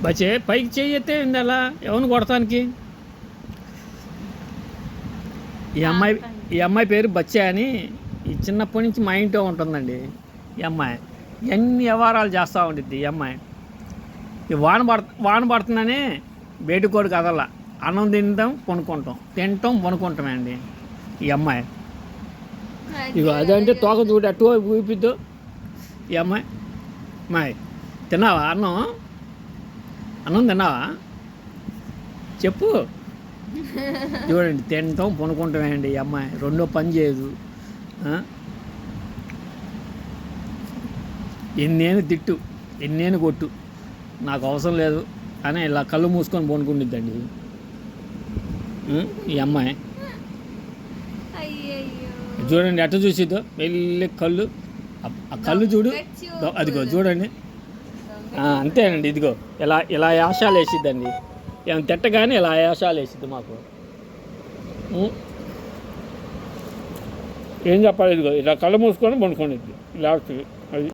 బచ్చే పైకి చెయ్యితే ఏంది అలా ఎవరిని కొడతానికి. ఈ అమ్మాయి పేరు బచ్చే అని. ఈ చిన్నప్పటి నుంచి మా ఇంట్లో ఉంటుందండి ఈ అమ్మాయి. ఎన్ని వ్యవహారాలు చేస్తూ ఉండిద్ది ఈ అమ్మాయి. ఈ వాన పడుతుందని బయటకోడు కదల్లా. అన్నం తింటాం కొనుక్కుంటాం, తింటాం కొనుక్కుంటామే అండి ఈ అమ్మాయి. ఇక అదంటే తోక చూడు అటు ఊపిద్దు ఈ అమ్మాయి. అమ్మాయి తిన్నావా అన్నం తిన్నావా చెప్పు. చూడండి తింటాం కొనుక్కుంటామేండి ఈ అమ్మాయి. రెండో పని చేయదు. ఎన్నేను తిట్టు, ఎన్నేను కొట్టు, నాకు అవసరం లేదు అని ఇలా కళ్ళు మూసుకొని పనుకుండిద్దండి ఈ అమ్మాయి. చూడండి ఎట్ట చూసిద్దో వెళ్ళి కళ్ళు. ఆ కళ్ళు చూడు, అదిగో చూడండి. అంతేనండి. ఇదిగో ఇలా యాషాలు వేసిద్దండి. ఏమైనా తిట్టగానే ఇలా యాషాలు వేసిద్ది మాకు. ఏం చెప్పాలి, ఇదిగో ఇలా కళ్ళు మూసుకొని పనుకోండిద్ది లాస్ట్కి. అది